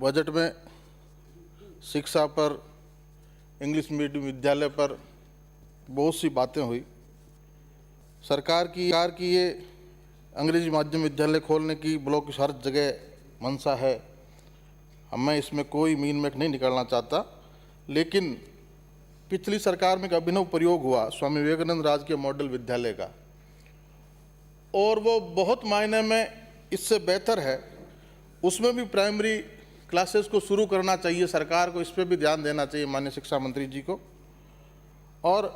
Budget में शिक्षा पर, इंग्लिश मीडियम विद्यालय पर बहुत सी बातें हुई। सरकार की ये अंग्रेजी माध्यम विद्यालय खोलने की ब्लॉक की हर जगह मंशा है। मैं इसमें कोई मीन मेक नहीं निकालना चाहता, लेकिन पिछली सरकार में एक अभिनव प्रयोग हुआ स्वामी विवेकानंद राजकीय मॉडल विद्यालय का, और वो बहुत मायने में इससे बेहतर है। उसमें भी प्राइमरी क्लासेस को शुरू करना चाहिए, सरकार को इस पर भी ध्यान देना चाहिए, माननीय शिक्षा मंत्री जी को। और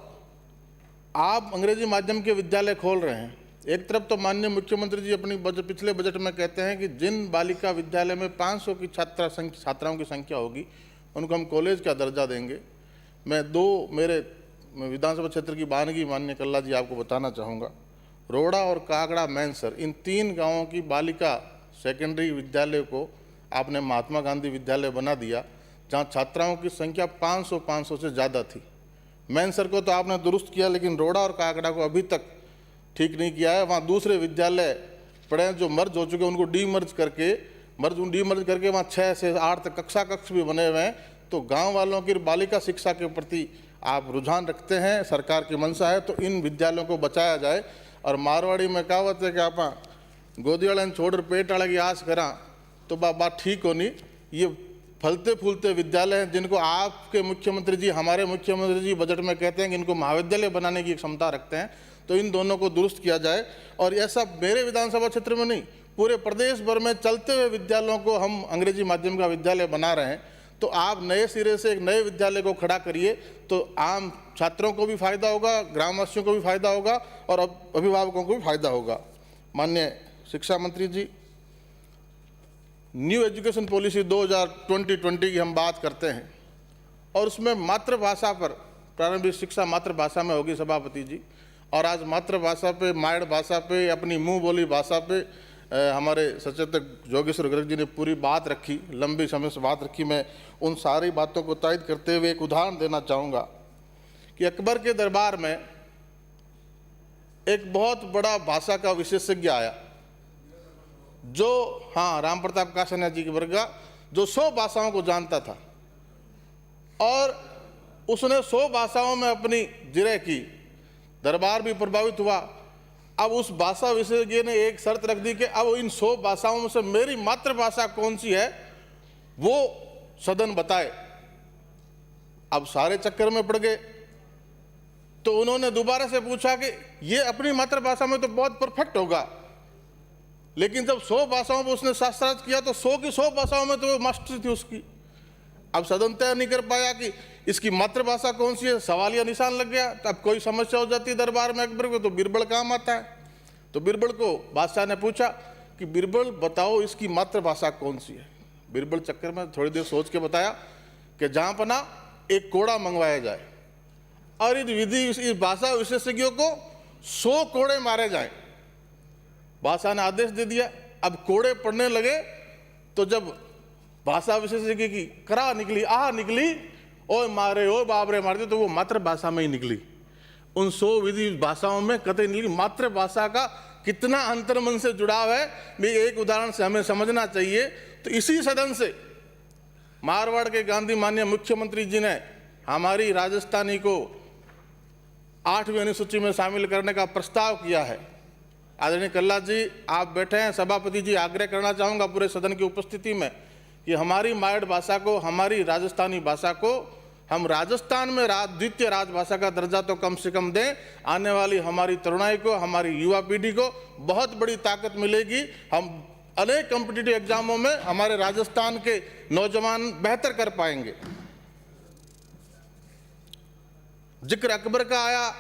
आप अंग्रेजी माध्यम के विद्यालय खोल रहे हैं। एक तरफ तो माननीय मुख्यमंत्री जी अपनी पिछले बजट में कहते हैं कि जिन बालिका विद्यालय में 500 की छात्राओं की संख्या होगी उनको हम कॉलेज का दर्जा देंगे। मैं मेरे विधानसभा क्षेत्र की बानगी माननीय कल्ला जी आपको बताना चाहूँगा। रोड़ा और कागड़ा मैनसर, इन 3 गाँवों की बालिका सेकेंडरी विद्यालय को आपने महात्मा गांधी विद्यालय बना दिया, जहाँ छात्राओं की संख्या 500 से ज़्यादा थी। मैनसर को तो आपने दुरुस्त किया, लेकिन रोड़ा और कागड़ा को अभी तक ठीक नहीं किया है। वहाँ दूसरे विद्यालय पड़े हैं जो मर्ज हो चुके हैं, उनको डीमर्ज करके वहाँ 6 से 8 तक कक्ष भी बने हुए हैं। तो गांव वालों की बालिका शिक्षा के प्रति आप रुझान रखते हैं, सरकार की मंशा है, तो इन विद्यालयों को बचाया जाए। और मारवाड़ी में कहावत है कि आप गोदी वाले छोड़ पेट वाले की आस करा, तो बात ठीक होनी। ये फलते फूलते विद्यालय हैं जिनको आपके मुख्यमंत्री जी, हमारे मुख्यमंत्री जी बजट में कहते हैं कि इनको महाविद्यालय बनाने की क्षमता रखते हैं, तो इन दोनों को दुरुस्त किया जाए। और ऐसा मेरे विधानसभा क्षेत्र में नहीं, पूरे प्रदेश भर में चलते हुए विद्यालयों को हम अंग्रेजी माध्यम का विद्यालय बना रहे हैं। तो आप नए सिरे से एक नए विद्यालय को खड़ा करिए, तो आम छात्रों को भी फायदा होगा, ग्रामवासियों को भी फायदा होगा और अभिभावकों को भी फायदा होगा। माननीय शिक्षा मंत्री जी, न्यू एजुकेशन पॉलिसी 2020 की हम बात करते हैं, और उसमें मातृभाषा पर, प्रारंभिक शिक्षा मातृभाषा में होगी सभापति जी। और आज मातृभाषा पे, मायड़ भाषा पे, अपनी मुंह बोली भाषा पे हमारे सचेतक जोगेश्वर गर्ग जी ने पूरी बात रखी, लंबी समय से बात रखी। मैं उन सारी बातों को तायद करते हुए एक उदाहरण देना चाहूँगा कि अकबर के दरबार में एक बहुत बड़ा भाषा का विशेषज्ञ आया, जो राम प्रताप कासनिया जी के वर्ग का, जो 100 भाषाओं को जानता था, और उसने 100 भाषाओं में अपनी जिरह की। दरबार भी प्रभावित हुआ। अब उस भाषा विशेषज्ञ ने एक शर्त रख दी कि अब इन 100 भाषाओं में से मेरी मातृभाषा कौन सी है वो सदन बताए। अब सारे चक्कर में पड़ गए, तो उन्होंने दोबारा से पूछा कि ये अपनी मातृभाषा में तो बहुत परफेक्ट होगा, लेकिन जब 100 भाषाओं पर उसने शास्त्रार्थ किया तो 100 की 100 भाषाओं में तो मास्टरी थी उसकी। अब सदन तय नहीं कर पाया कि इसकी मातृभाषा कौन सी है, सवालिया निशान लग गया। तो अब कोई समस्या हो जाती है दरबार में अकबर को, तो बिरबल काम आता है। तो बिरबल को बादशाह ने पूछा कि बिरबल बताओ इसकी मातृभाषा कौन सी है। बिरबल चक्कर में थोड़ी देर सोच के बताया कि जहाँ पना एक कोड़ा मंगवाया जाए और इस भाषा विशेषज्ञों को 100 कोड़े मारे जाए। बादशाह ने आदेश दे दिया। अब कोड़े पड़ने लगे, तो जब भाषा विशेषज्ञ की करा निकली, निकली, ओ मारे, ओ बाबरे मारते, तो वो मातृभाषा में ही निकली। उन 100 विधि भाषाओं में कतई निकली। मातृभाषा का कितना अंतर्मन से जुड़ाव है, भी एक उदाहरण से हमें समझना चाहिए। तो इसी सदन से मारवाड़ के गांधी माननीय मुख्यमंत्री जी ने हमारी राजस्थानी को 8वीं अनुसूची में शामिल करने का प्रस्ताव किया है। आदरणीय कल्ला जी आप बैठे हैं, सभापति जी आग्रह करना चाहूँगा पूरे सदन की उपस्थिति में कि हमारी मायड़ भाषा को, हमारी राजस्थानी भाषा को हम राजस्थान में द्वितीय राजभाषा का दर्जा तो कम से कम दें। आने वाली हमारी तरुणाई को, हमारी युवा पीढ़ी को बहुत बड़ी ताकत मिलेगी। हम अनेक कॉम्पिटिटिव एग्जामों में हमारे राजस्थान के नौजवान बेहतर कर पाएंगे। जिक्र अकबर का आया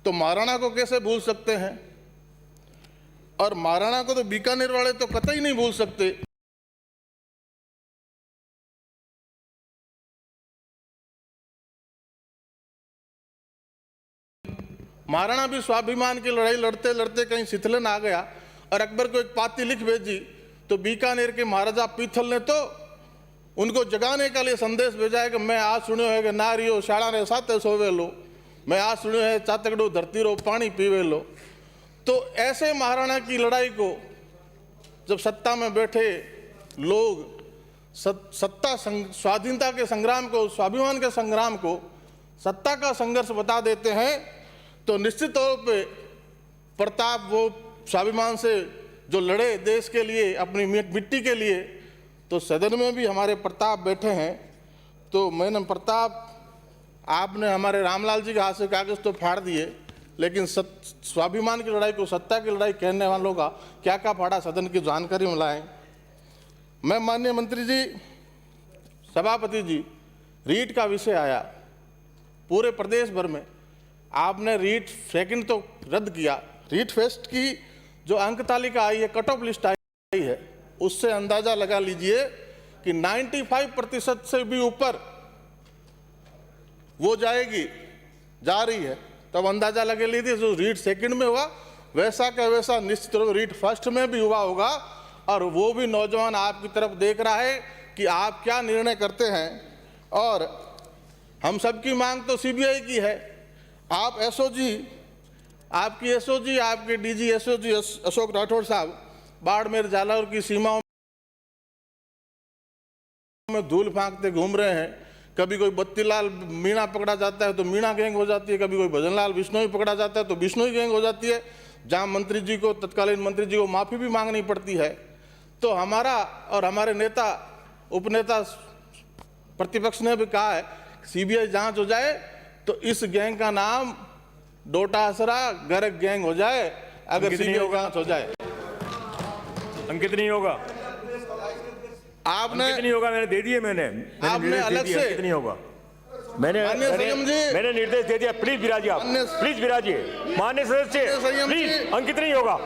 तो महाराणा को कैसे भूल सकते हैं, और महाराणा को तो बीकानेर वाले तो कतई नहीं भूल सकते। महाराणा भी स्वाभिमान की लड़ाई लड़ते लड़ते कहीं शिथिलन आ गया और अकबर को एक पाती लिख भेजी। तो बीकानेर के महाराजा पीथल ने तो उनको जगाने के लिए संदेश भेजा है कि मैं आज सुनो है कि नारियो शाड़ा ने साते सोवे लो, मैं आज सुनो है चातकड़ो धरती रो पानी पीवे लो। तो ऐसे महाराणा की लड़ाई को जब सत्ता में बैठे लोग स्वाधीनता के संग्राम को, स्वाभिमान के संग्राम को सत्ता का संघर्ष बता देते हैं, तो निश्चित तौर पे प्रताप वो स्वाभिमान से जो लड़े देश के लिए, अपनी मिट्टी के लिए, तो सदन में भी हमारे प्रताप बैठे हैं। तो मैंने प्रताप, आपने हमारे रामलाल जी के हाथ से कागज तो फाड़ दिए, लेकिन स्वाभिमान की लड़ाई को सत्ता की लड़ाई कहने वालों का क्या क्या फाड़ा, सदन की जानकारी में लाएं। मैं माननीय मंत्री जी, सभापति जी, रीट का विषय आया पूरे प्रदेश भर में, आपने रीट सेकंड तो रद्द किया। रीट फेस्ट की जो अंक तालिका आई है, कट ऑफ लिस्ट आई है, उससे अंदाजा लगा लीजिए कि 95% से भी ऊपर वो जाएगी, जा रही है। तब अंदाजा लगा लीजिए जो रीट सेकंड में हुआ वैसा का वैसा निश्चित रूप रीट फर्स्ट में भी हुआ होगा। और वो भी नौजवान आपकी तरफ देख रहा है कि आप क्या निर्णय करते हैं। और हम सबकी मांग तो सीबीआई की है। आप एसओजी, आपकी एसओजी, आपके डीजी एसओजी अशोक राठौड़ साहब बाड़मेर जालौर की सीमाओं में धूल फांकते घूम रहे हैं। कभी कोई बत्तीलाल मीणा पकड़ा जाता है तो मीणा गैंग हो जाती है, कभी कोई भजनलाल बिश्नोई पकड़ा जाता है तो बिश्नोई गैंग हो जाती है, जहां मंत्री जी को, तत्कालीन मंत्री जी को माफी भी मांगनी पड़ती है। तो हमारा और हमारे नेता, उपनेता प्रतिपक्ष ने भी कहा है सीबीआई जांच हो जाए तो इस गैंग का नाम डोटासरा गर्ग गैंग हो जाए, अगर सीबीआई जांच हो जाए। अंकित नहीं होगा, आपने नहीं होगा, मैंने दे दिए, मैंने आपने अलग से अंकित नहीं होगा, मैंने निर्देश दे दिया। प्लीज विराजिए, आप प्लीज विराजिए। माननीय सदस्य प्लीज, अंकित नहीं होगा।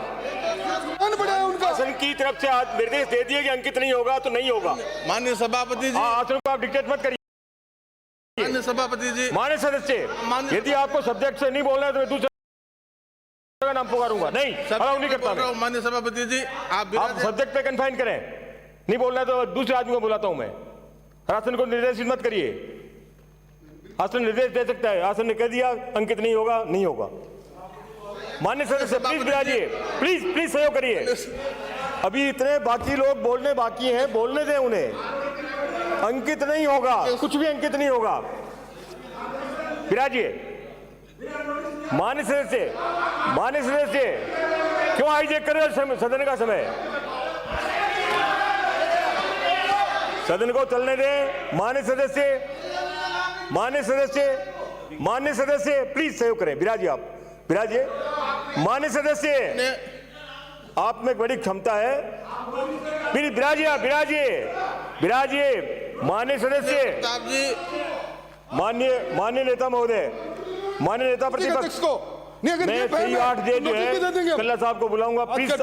आसन की तरफ से आज निर्देश दे दिए कि अंकित नहीं होगा तो नहीं होगा। माननीय सभापति जी, आसन को आप डिक्टेट मत करिए। माननीय सभापति जी, माननीय सदस्य, यदि आपको सब्जेक्ट से नहीं बोलना है तो मैं दूसरा का नाम पुकारूंगा। नहीं, अलाउ नहीं करता मैं। माननीय सभापति जी, आप सब्जेक्ट पे कन्फाइन करें, नहीं बोलना है तो दूसरे आदमी को बुलाता हूं मैं। आसन को निर्देशित मत करिए। आसन निर्देश दे सकता है, आसन ने कह दिया अंकित नहीं होगा, नहीं होगा। माननीय सदस्य प्लीज विराजिए, प्लीज प्लीज सहयोग करिए। अभी इतने बाकी लोग बोलने बाकी हैं, बोलने दें उन्हें। अंकित नहीं होगा, कुछ भी अंकित नहीं होगा। विराजिए। माननीय सदस्य, माननीय सदस्य, क्यों हाईजैक कर रहे हो सदन का समय? सदन को चलने दें। माननीय सदस्य, माननीय सदस्य, माननीय सदस्य प्लीज सहयोग करें। विराजिए, आप विराजिए। माननीय सदस्य, आप में बड़ी क्षमता है, प्लीज विराजिए, आप विराजिए, विराजिए। माननीय सदस्य, माननीय नेता महोदय, माननीय नेता प्रतिपक्ष को मैं 3-8 जो है कल्ला साहब को बुलाऊंगा। प्लीज दे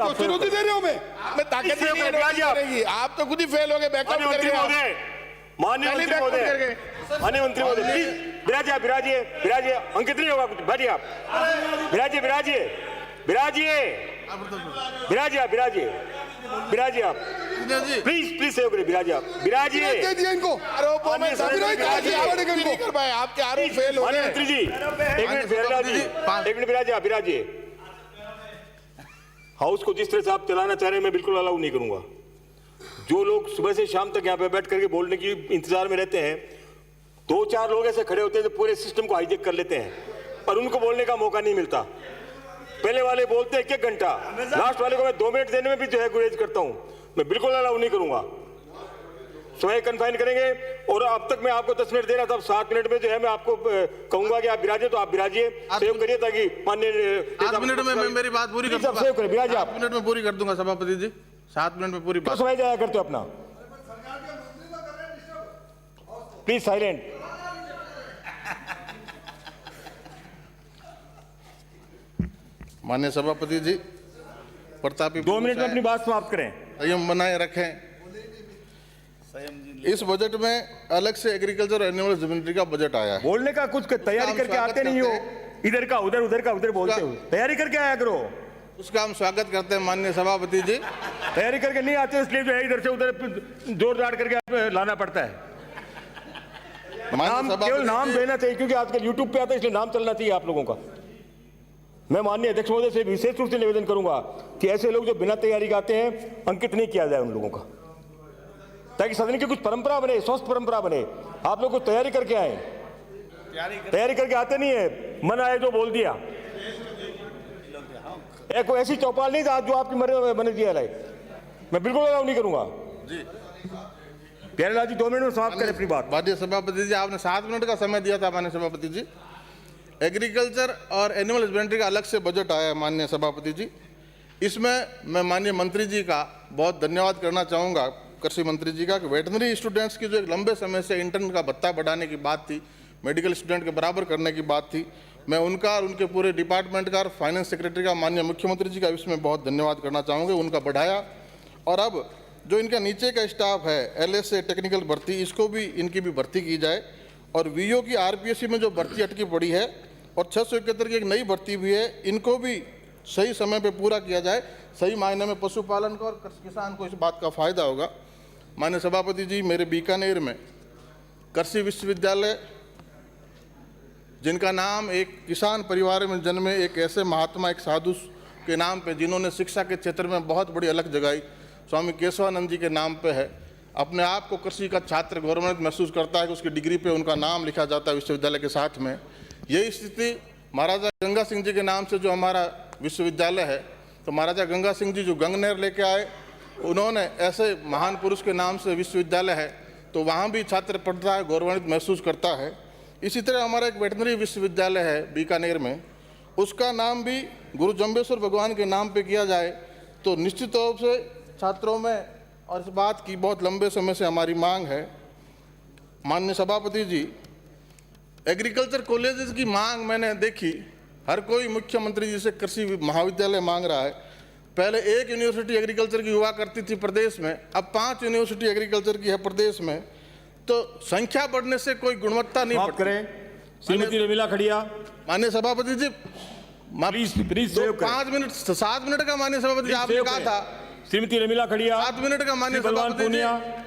रहे हो, मैं ताकत नहीं, आप तो खुद ही फेल हो गए। माननीय मंत्री महोदय, माननीय मंत्री महोदय, माननीय मंत्री महोदय प्लीज विराजिए, विराजिए, विराजिए। अंकित नहीं होगा कुछ, बैठिए आप। विराजिए, विराजिए, विराजिए, विराजिए, आप विराजिए, विराजिए आप प्लीज प्लीज सहयोग करिए। विराजिए, आप विराजिए। इनको आपके आरोप फेल हो गए। मंत्री जी एक मिनट, एक मिनट विराजिए, आप विराजिए। हाउस को जिस तरह से आप चलाना चाह रहे हैं मैं बिल्कुल अलाउ नहीं करूंगा। जो लोग सुबह से शाम तक यहाँ पे बैठ करके बोलने की इंतजार में रहते हैं, 2-4 लोग ऐसे खड़े होते हैं जो पूरे सिस्टम को हाईजैक कर लेते हैं और उनको बोलने का मौका नहीं मिलता। पहले वाले बोलते हैं 1 घंटा, लास्ट वाले को मैं 2 मिनट देने में भी जो है गुरेज करता हूं। मैं बिल्कुल अलाउ नहीं करूंगा। स्वयं कन्फाइन करेंगे। और अब तक मैं आपको 10 मिनट दे रहा था, अब 7 मिनट में जो है मैं आपको कहूंगा कि आप विराजिए, तो आप विराजिए, सहयोग करिए ताकि माननीय 7 मिनट में मैं मेरी बात पूरी कर दूंगा। सहयोग करिए, विराजिए, आप 7 मिनट में पूरी कर दूंगा सभापति जी, 7 मिनट में पूरी बात। समय जाया करते हो अपना, प्लीज साइलेंट। माननीय सभापति जी, प्रतापी 2 मिनट में अपनी बात समाप्त करें। संयम बनाए रखें। इस बजट में अलग से एग्रीकल्चर एनिमल हस्बेंड्री का बजट आया है। बोलने का कुछ तैयारी करके आते नहीं हो, इधर का उधर, उधर का उधर बोलते हो। तैयारी करके आया करो, उसका हम स्वागत करते हैं माननीय सभापति जी। तैयारी करके नहीं आते इसलिए जो है इधर से उधर जोर जाड़ करके लाना पड़ता है। नाम केवल नाम देना चाहिए, क्योंकि आजकल यूट्यूब पे आता है इसलिए नाम चलना चाहिए आप लोगों का। मैं माननीय अध्यक्ष महोदय से विशेष रूप से निवेदन करूंगा कि ऐसे लोग जो बिना तैयारी के आते हैं, अंकित नहीं किया जाए उन लोगों का। ताकि सदन की कुछ परंपरा बने, स्वस्थ परंपरा बने। आप लोग कुछ तैयारी करके आए, तैयारी करके आते नहीं है, मन आए जो बोल दिया। कोई ऐसी चौपाल नहीं था जो आपकी मन दिया लाए, मैं बिल्कुल अलाउ नहीं करूंगा जी। प्यारेलाल जी 2 मिनट में समाप्त करें अपनी बात। माननीय सभापति जी, आपने 7 मिनट का समय दिया था माननीय सभापति जी। एग्रीकल्चर और एनिमल हस्बेंड्री का अलग से बजट आया है माननीय सभापति जी। इसमें मैं माननीय मंत्री जी का बहुत धन्यवाद करना चाहूँगा, कृषि मंत्री जी का, कि वेटनरी स्टूडेंट्स की जो एक लंबे समय से इंटर्न का भत्ता बढ़ाने की बात थी, मेडिकल स्टूडेंट के बराबर करने की बात थी, मैं उनका और उनके पूरे डिपार्टमेंट का और फाइनेंस सेक्रेटरी का, माननीय मुख्यमंत्री जी का इसमें बहुत धन्यवाद करना चाहूँगा। उनका बढ़ाया। और अब जो इनका नीचे का स्टाफ है, LSA टेक्निकल भर्ती, इसको भी इनकी भी भर्ती की जाए। और VO की RPSC में जो भर्ती अटकी पड़ी है और 671 की एक नई भर्ती भी है, इनको भी सही समय पे पूरा किया जाए। सही मायने में पशुपालन को और किसान को इस बात का फायदा होगा। माननीय सभापति जी, मेरे बीकानेर में कृषि विश्वविद्यालय, जिनका नाम एक किसान परिवार में जन्मे एक ऐसे महात्मा, एक साधु के नाम पे, जिन्होंने शिक्षा के क्षेत्र में बहुत बड़ी अलग जगाई, स्वामी केशवानंद जी के नाम पे है। अपने आप को कृषि का छात्र गवर्नमेंट महसूस करता है कि उसकी डिग्री पे उनका नाम लिखा जाता है विश्वविद्यालय के साथ में। यही स्थिति महाराजा गंगा सिंह जी के नाम से जो हमारा विश्वविद्यालय है, तो महाराजा गंगा सिंह जी जो गंगनहर लेके आए, उन्होंने ऐसे महान पुरुष के नाम से विश्वविद्यालय है, तो वहाँ भी छात्र पढ़ता है, गौरवान्वित महसूस करता है। इसी तरह हमारा एक वेटनरी विश्वविद्यालय है बीकानेर में, उसका नाम भी गुरु जम्बेश्वर भगवान के नाम पे किया जाए तो निश्चित तौर से छात्रों में, और इस बात की बहुत लंबे समय से हमारी मांग है। माननीय सभापति जी, एग्रीकल्चर कॉलेजेस की मांग मैंने देखी, हर कोई मुख्यमंत्री जी से कृषि महाविद्यालय मांग रहा है। पहले 1 यूनिवर्सिटी एग्रीकल्चर की हुआ करती थी प्रदेश में, अब 5 यूनिवर्सिटी एग्रीकल्चर की है प्रदेश में। तो संख्या बढ़ने से कोई गुणवत्ता नहीं बढ़ती। करें श्रीमती रमीला खड़िया। माननीय सभापति जी, प्लीज 5 मिनट 7 मिनट का माननीय सभापति जी आपने कहा था। श्रीमती रमीला खड़िया, 7 मिनट का माननीय बलवान सभापति जी। पूनिया,